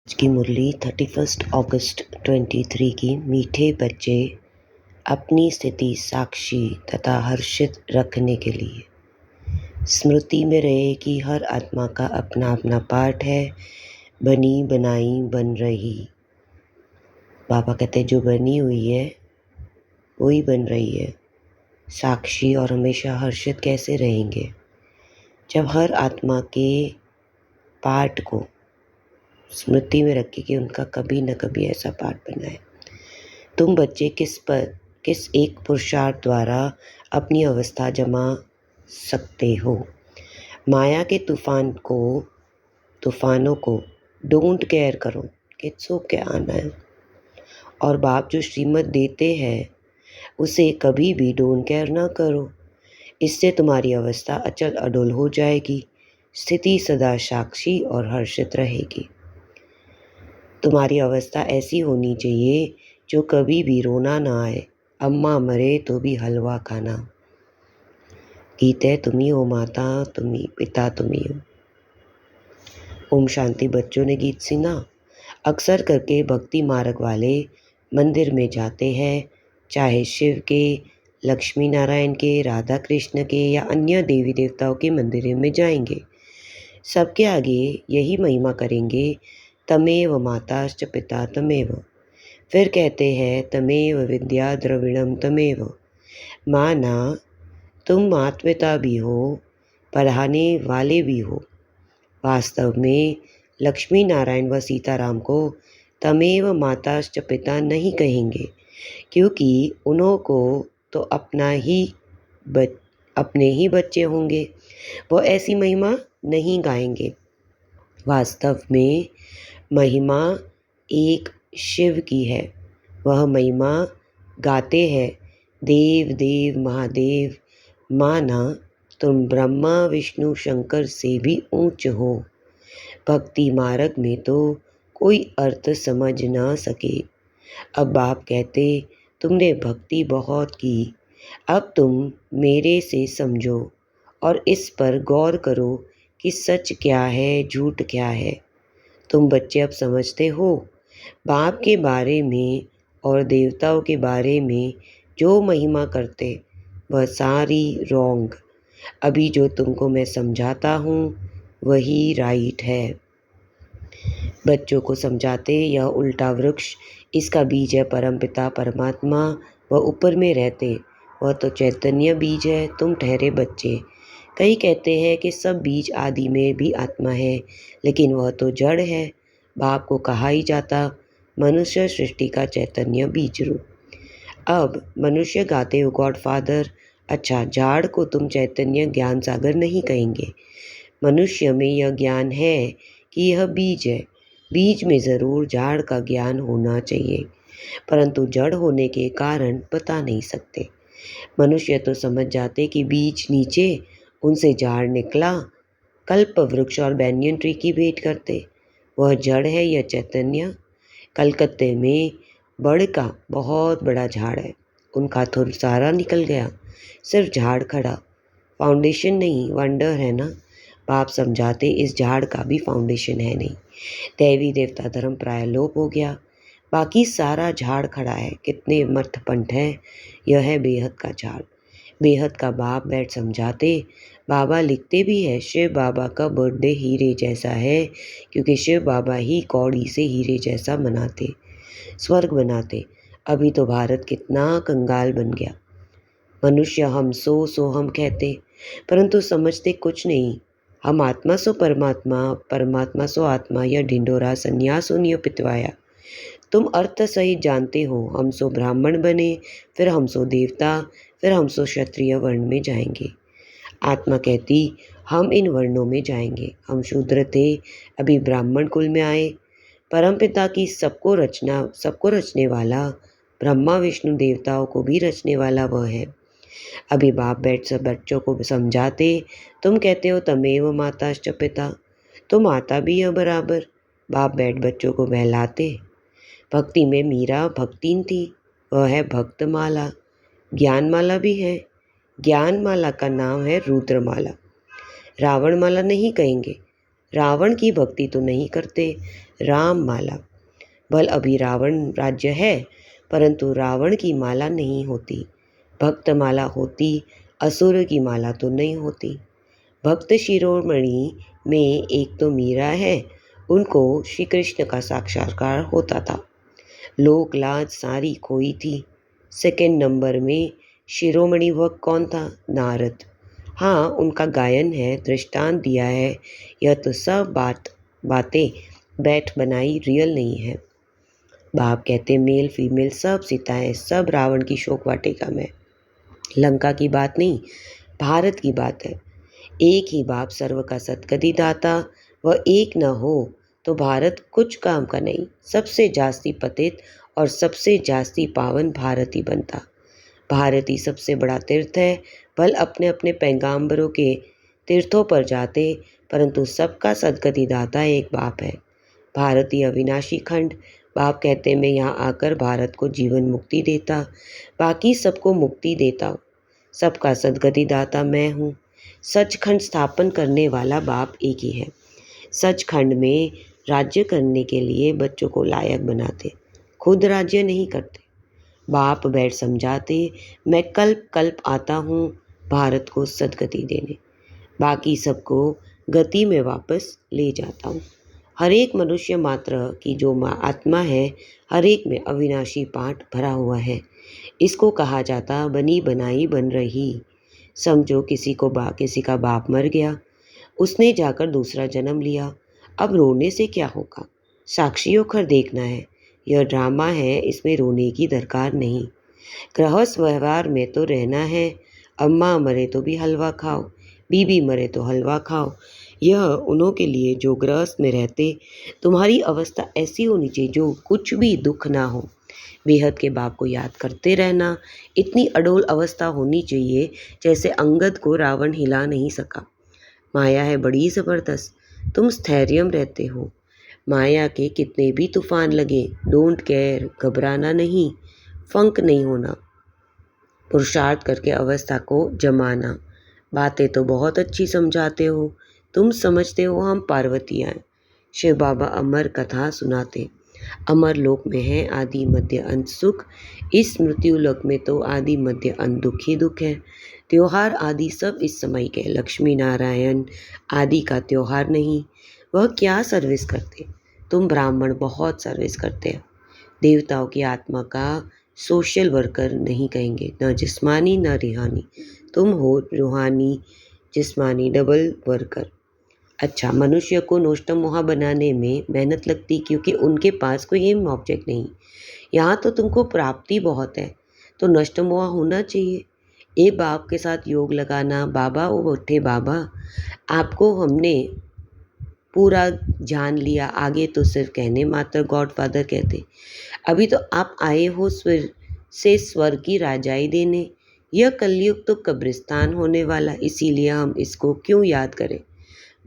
आज की मुरली 31 अगस्त 23 की। मीठे बच्चे अपनी स्थिति साक्षी तथा हर्षित रखने के लिए स्मृति में रहे कि हर आत्मा का अपना अपना पाठ है। बनी बनाई बन रही। बाबा कहते जो बनी हुई है वही बन रही है। साक्षी और हमेशा हर्षित कैसे रहेंगे जब हर आत्मा के पाठ को स्मृति में रखें कि उनका कभी न कभी ऐसा पाठ बना है। तुम बच्चे किस एक पुरुषार्थ द्वारा अपनी अवस्था जमा सकते हो। माया के तूफानों को डोंट केयर करो, किट्स हो क्या आना है। और बाप जो श्रीमत देते हैं उसे कभी भी डोंट केयर ना करो। इससे तुम्हारी अवस्था अचल अडोल हो जाएगी। स्थिति सदा साक्षी और हर्षित रहेगी। तुम्हारी अवस्था ऐसी होनी चाहिए जो कभी भी रोना ना आए। अम्मा मरे तो भी हलवा खाना। गीत है तुम ही हो माता, तुम ही पिता, तुम ही हो। ओम शांति। बच्चों ने गीत सुना। अक्सर करके भक्ति मार्ग वाले मंदिर में जाते हैं, चाहे शिव के, लक्ष्मी नारायण के, राधा कृष्ण के या अन्य देवी देवताओं के मंदिर में जाएंगे। सबके आगे यही महिमा करेंगे, तमेव माताश्च पिता तमेव। फिर कहते हैं तमेव विद्या द्रविणम तमेव। माना तुम माता पिता भी हो, पढ़ाने वाले भी हो। वास्तव में लक्ष्मी नारायण व सीताराम को तमेव माताश्च पिता नहीं कहेंगे, क्योंकि उन्हों को तो अपने ही बच्चे होंगे। वो ऐसी महिमा नहीं गाएंगे। वास्तव में महिमा एक शिव की है। वह महिमा गाते हैं देव देव महादेव। माना तुम ब्रह्मा विष्णु शंकर से भी ऊंच हो। भक्ति मार्ग में तो कोई अर्थ समझ ना सके। अब बाप कहते तुमने भक्ति बहुत की, अब तुम मेरे से समझो और इस पर गौर करो कि सच क्या है झूठ क्या है। तुम बच्चे अब समझते हो बाप के बारे में और देवताओं के बारे में जो महिमा करते वह सारी रॉन्ग। अभी जो तुमको मैं समझाता हूँ वही राइट है। बच्चों को समझाते यह उल्टा वृक्ष, इसका बीज है परमपिता परमात्मा। वह ऊपर में रहते, वह तो चैतन्य बीज है। तुम ठहरे बच्चे। कई कहते हैं कि सब बीज आदि में भी आत्मा है, लेकिन वह तो जड़ है। बाप को कहा ही जाता मनुष्य सृष्टि का चैतन्य बीज रूप। अब मनुष्य गाते हो गॉड फादर। अच्छा, झाड़ को तुम चैतन्य ज्ञान सागर नहीं कहेंगे। मनुष्य में यह ज्ञान है कि यह बीज है। बीज में ज़रूर झाड़ का ज्ञान होना चाहिए, परंतु जड़ होने के कारण बता नहीं सकते। मनुष्य तो समझ जाते कि बीज नीचे, उनसे झाड़ निकला। कल्प वृक्ष और बैंयन ट्री की भेंट करते। वह जड़ है या चैतन्य। कलकत्ते में बड़ का बहुत बड़ा झाड़ है, उनका तो सारा निकल गया, सिर्फ झाड़ खड़ा। फाउंडेशन नहीं, वंडर है ना। बाप समझाते इस झाड़ का भी फाउंडेशन है नहीं। दैवी देवता धर्म प्राय लोप हो गया, बाकी सारा झाड़ खड़ा है। कितने मठ पंथ है। यह है बेहद का झाड़। बेहद का बाप बैठ समझाते। बाबा लिखते भी है शिव बाबा का बर्थडे हीरे जैसा है, क्योंकि शिव बाबा ही कौड़ी से हीरे जैसा बनाते, स्वर्ग बनाते। अभी तो भारत कितना कंगाल बन गया। मनुष्य हम सो हम कहते, परंतु समझते कुछ नहीं। हम आत्मा सो परमात्मा, परमात्मा सो आत्मा। यह ढिंडोरा संन्यास उनियो पितवाया। तुम अर्थ सहित जानते हो। हम सो ब्राह्मण बने, फिर हम सो देवता, फिर हम सो क्षत्रिय वर्ण में जाएंगे। आत्मा कहती हम इन वर्णों में जाएंगे। हम शूद्र थे, अभी ब्राह्मण कुल में आए। परमपिता की सबको रचने वाला, ब्रह्मा विष्णु देवताओं को भी रचने वाला वह है। अभी बाप बैठ सब बच्चों को समझाते। तुम कहते हो तमेव माताश्च पिता, तो माता भी है बराबर। बाप बैठ बच्चों को बहलाते। भक्ति में मीरा भक्तिन थी, वह है भक्तमाला। ज्ञानमाला भी है। ज्ञानमाला का नाम है रुद्रमाला। रावणमाला नहीं कहेंगे। रावण की भक्ति तो नहीं करते। राम माला। भल अभी रावण राज्य है, परंतु रावण की माला नहीं होती। भक्त माला होती, असुर की माला तो नहीं होती। भक्त शिरोमणि में एक तो मीरा है, उनको श्री कृष्ण का साक्षात्कार होता था। लोक लाज सारी खोई थी। सेकंड नंबर में शिरोमणि भक्त कौन था? नारद। हाँ, उनका गायन है, दृष्टांत दिया है। यह तो सब बातें बैठ बनाई, रियल नहीं है। बाप कहते मेल फीमेल सब सीताएं, सब रावण की शोक वाटिका में। लंका की बात नहीं, भारत की बात है। एक ही बाप सर्व का सदगति दाता, वह एक न हो तो भारत कुछ काम का नहीं। सबसे जास्ती पतित और सबसे जास्ती पावन भारत ही बनता। भारत ही सबसे बड़ा तीर्थ है। भल अपने अपने पैगंबरों के तीर्थों पर जाते, परंतु सबका सदगति दाता एक बाप है। भारत ही अविनाशी खंड। बाप कहते मैं यहाँ आकर भारत को जीवन मुक्ति देता, बाकी सबको मुक्ति देता हूँ। सबका सदगति दाता मैं हूँ। सचखंड स्थापन करने वाला बाप एक ही है। सचखंड में राज्य करने के लिए बच्चों को लायक बनाते, खुद राज्य नहीं करते। बाप बैठ समझाते, मैं कल्प कल्प आता हूँ भारत को सदगति देने, बाकी सबको गति में वापस ले जाता हूँ। हर एक मनुष्य मात्र की जो आत्मा है, हर एक में अविनाशी पाठ भरा हुआ है। इसको कहा जाता बनी बनाई बन रही। समझो किसी का बाप मर गया, उसने जाकर दूसरा जन्म लिया। अब रोने से क्या होगा? साक्षी होकर देखना है। यह ड्रामा है, इसमें रोने की दरकार नहीं। गृहस्थ व्यवहार में तो रहना है। अम्मा मरे तो भी हलवा खाओ, बीबी मरे तो हलवा खाओ। यह उन्हों के लिए जो गृहस्थ में रहते। तुम्हारी अवस्था ऐसी होनी चाहिए जो कुछ भी दुख ना हो। बेहद के बाप को याद करते रहना। इतनी अडोल अवस्था होनी चाहिए जैसे अंगद को रावण हिला नहीं सका। माया है बड़ी ज़बरदस्त, तुम स्थैर्यम रहते हो। माया के कितने भी तूफान लगे, डोंट केयर, घबराना नहीं, फंक नहीं होना, पुरुषार्थ करके अवस्था को जमाना। बातें तो बहुत अच्छी समझाते हो, तुम समझते हो हम पार्वतियाँ हैं। शिव बाबा अमर कथा सुनाते। अमर लोक में है आदि मध्य अंत सुख, इस मृत्यु लोक में तो आदि मध्य अंत दुख ही दुख है। त्योहार आदि सब इस समय के। लक्ष्मी नारायण आदि का त्योहार नहीं। वह क्या सर्विस करते? तुम ब्राह्मण बहुत सर्विस करते हो। देवताओं की आत्मा का सोशल वर्कर नहीं कहेंगे, न जिस्मानी न रूहानी। तुम हो रूहानी जिस्मानी डबल वर्कर। अच्छा, मनुष्य को नोष्टमोहा बनाने में मेहनत लगती क्योंकि उनके पास कोई एम ऑब्जेक्ट नहीं। यहाँ तो तुमको प्राप्ति बहुत है, तो नष्टमोहा होना चाहिए। ए बाप के साथ योग लगाना। बाबा वो उठे बाबा, आपको हमने पूरा जान लिया, आगे तो सिर्फ कहने मात्र गॉड फादर कहते। अभी तो आप आए हो स्वर्ग से स्वर्ग की राजाई देने। यह कलयुग तो कब्रिस्तान होने वाला, इसीलिए हम इसको क्यों याद करें।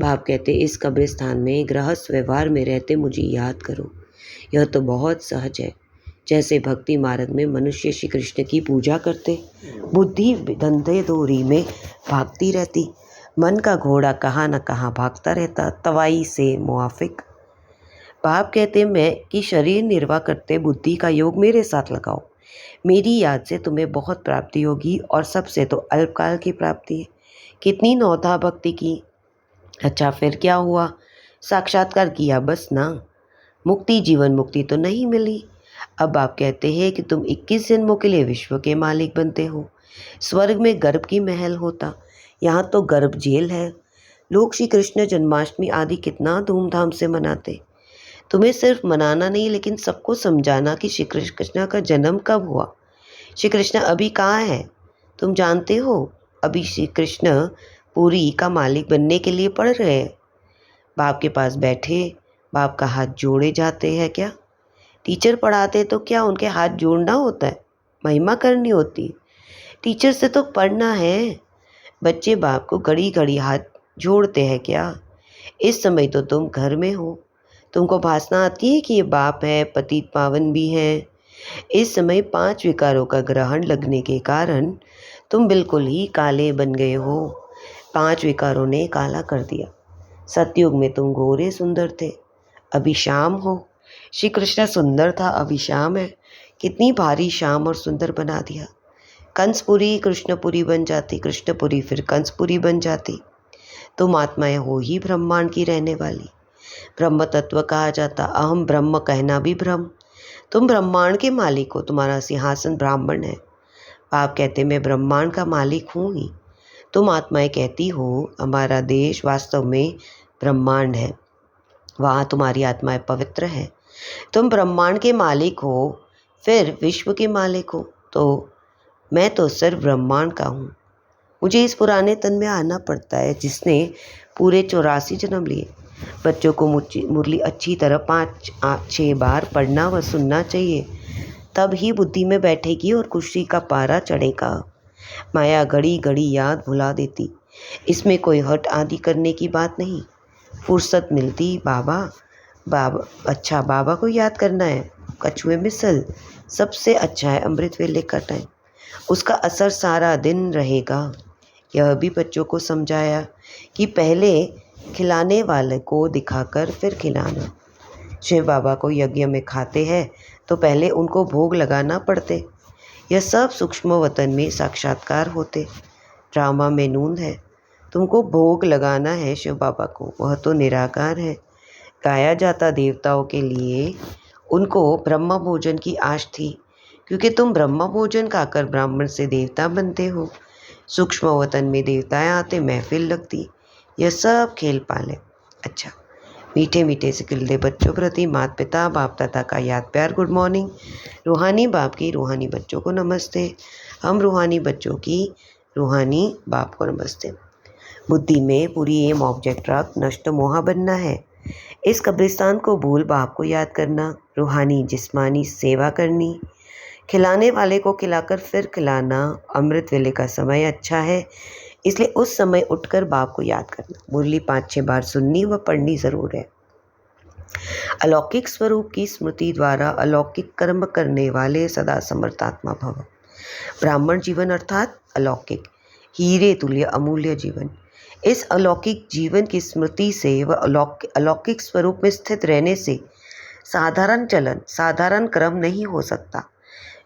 बाप कहते इस कब्रिस्तान में गृहस्थ व्यवहार में रहते मुझे याद करो। यह तो बहुत सहज है। जैसे भक्ति मार्ग में मनुष्य श्री कृष्ण की पूजा करते, बुद्धि धंधे दोरी में भागती रहती, मन का घोड़ा कहाँ न कहाँ भागता रहता, तवाई से मुआफिक। बाप कहते मैं कि शरीर निर्वाह करते बुद्धि का योग मेरे साथ लगाओ। मेरी याद से तुम्हें बहुत प्राप्ति होगी, और सबसे तो अल्पकाल की प्राप्ति है। कितनी नौथा भक्ति की। अच्छा, फिर क्या हुआ? साक्षात्कार किया बस ना। मुक्ति जीवन मुक्ति तो नहीं मिली। अब आप कहते हैं कि तुम 21 जन्मों के लिए विश्व के मालिक बनते हो। स्वर्ग में गर्भ की महल होता, यहाँ तो गर्भ जेल है। लोग श्री कृष्ण जन्माष्टमी आदि कितना धूमधाम से मनाते। तुम्हें सिर्फ मनाना नहीं, लेकिन सबको समझाना कि श्री कृष्ण का जन्म कब हुआ। श्री कृष्ण अभी कहाँ है तुम जानते हो? अभी श्री कृष्ण पुरी का मालिक बनने के लिए पढ़ रहे हैं। बाप के पास बैठे, बाप का हाथ जोड़े जाते हैं क्या? टीचर पढ़ाते तो क्या उनके हाथ जोड़ना होता है? महिमा करनी होती है। टीचर से तो पढ़ना है। बच्चे बाप को घड़ी घड़ी हाथ जोड़ते हैं क्या? इस समय तो तुम घर में हो, तुमको भासना आती है कि ये बाप है, पतित पावन भी है। इस समय 5 विकारों का ग्रहण लगने के कारण तुम बिल्कुल ही काले बन गए हो। 5 विकारों ने काला कर दिया। सतयुग में तुम गोरे सुंदर थे, अभी शाम हो। श्री कृष्ण सुंदर था, अभी शाम है। कितनी भारी शाम और सुंदर बना दिया। कंसपुरी कृष्णपुरी बन जाती, कृष्णपुरी फिर कंसपुरी बन जाती। तुम आत्माएं हो ही ब्रह्मांड की रहने वाली। ब्रह्म तत्व कहा जाता, अहम ब्रह्म कहना भी भ्रम। तुम ब्रह्मांड के मालिक हो, तुम्हारा सिंहासन ब्राह्मण है। आप कहते मैं ब्रह्मांड का मालिक हूँ ही। तुम आत्माएं कहती हो हमारा देश वास्तव में ब्रह्मांड है, वहाँ तुम्हारी आत्माएं पवित्र है। तुम ब्रह्मांड के मालिक हो, फिर विश्व के मालिक हो, तो मैं तो सिर्फ ब्रह्मांड का हूँ। मुझे इस पुराने तन में आना पड़ता है जिसने पूरे 84 जन्म लिए। बच्चों को मुरली अच्छी तरह 5-6 बार पढ़ना व सुनना चाहिए, तब ही बुद्धि में बैठेगी और खुशी का पारा चढ़ेगा। माया घड़ी घड़ी याद भुला देती, इसमें कोई हट आदि करने की बात नहीं। फुर्सत मिलती बाबा अच्छा बाबा को याद करना है। कछुए मिसल सबसे अच्छा है अमृत वेले का टाइम, उसका असर सारा दिन रहेगा। यह भी बच्चों को समझाया कि पहले खिलाने वाले को दिखाकर फिर खिलाना। शिव बाबा को यज्ञ में खाते हैं तो पहले उनको भोग लगाना पड़ते। यह सब सूक्ष्म वतन में साक्षात्कार होते। ड्रामा में नूंद है, तुमको भोग लगाना है शिव बाबा को, वह तो निराकार है। गाया जाता देवताओं के लिए, उनको ब्रह्म भोजन की आश थी, क्योंकि तुम ब्रह्म भोजन खाकर ब्राह्मण से देवता बनते हो। सूक्ष्म वतन में देवताएं आते, महफिल लगती। यह सब खेल पाले। अच्छा, मीठे मीठे से खिलते बच्चों प्रति माता पिता बाप दादा का याद प्यार गुड मॉर्निंग। रूहानी बाप की रूहानी बच्चों को नमस्ते। हम रूहानी बच्चों की रूहानी बाप को नमस्ते। बुद्धि में पूरी एम ऑब्जेक्ट रख नष्ट मोहा बनना है। इस कब्रिस्तान को भूल बाप को याद करना। रूहानी जिस्मानी सेवा करनी, खिलाने वाले को खिलाकर फिर खिलाना। अमृत वेले का समय अच्छा है, इसलिए उस समय उठकर बाप को याद करना। मुरली 5-6 बार सुननी व पढ़नी ज़रूर है। अलौकिक स्वरूप की स्मृति द्वारा अलौकिक कर्म करने वाले सदा समर्थात्मा भव। ब्राह्मण जीवन अर्थात अलौकिक, हीरे तुल्य अमूल्य जीवन। इस अलौकिक जीवन की स्मृति से व अलौकिक स्वरूप में स्थित रहने से साधारण चलन साधारण कर्म नहीं हो सकता।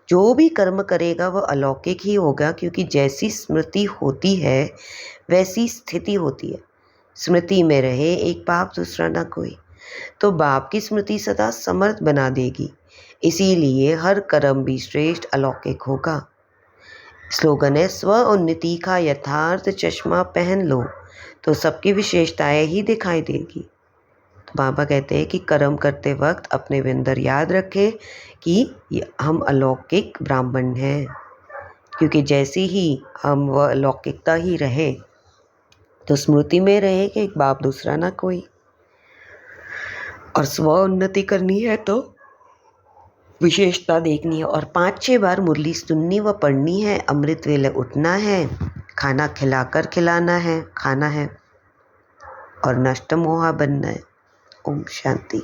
जो भी कर्म करेगा वह अलौकिक ही होगा, क्योंकि जैसी स्मृति होती है वैसी स्थिति होती है। स्मृति में रहे एक बाप दूसरा ना कोई, तो बाप की स्मृति सदा समर्थ बना देगी। इसीलिए हर कर्म भी श्रेष्ठ अलौकिक होगा। स्लोगन है, स्व उन्नति का यथार्थ चश्मा पहन लो तो सबकी विशेषताएं ही दिखाई देगी। तो बाबा कहते हैं कि कर्म करते वक्त अपने अंदर याद रखें कि हम अलौकिक ब्राह्मण हैं, क्योंकि जैसे ही हम वह अलौकिकता ही रहे तो स्मृति में रहे कि एक बाप दूसरा ना कोई। और स्व उन्नति करनी है तो विशेषता देखनी है, और 5-6 बार मुरली सुननी व पढ़नी है। अमृत वेले उठना है, खाना खिलाकर खिलाना है, खाना है, और नष्ट मोहा बनना है। ओम शांति।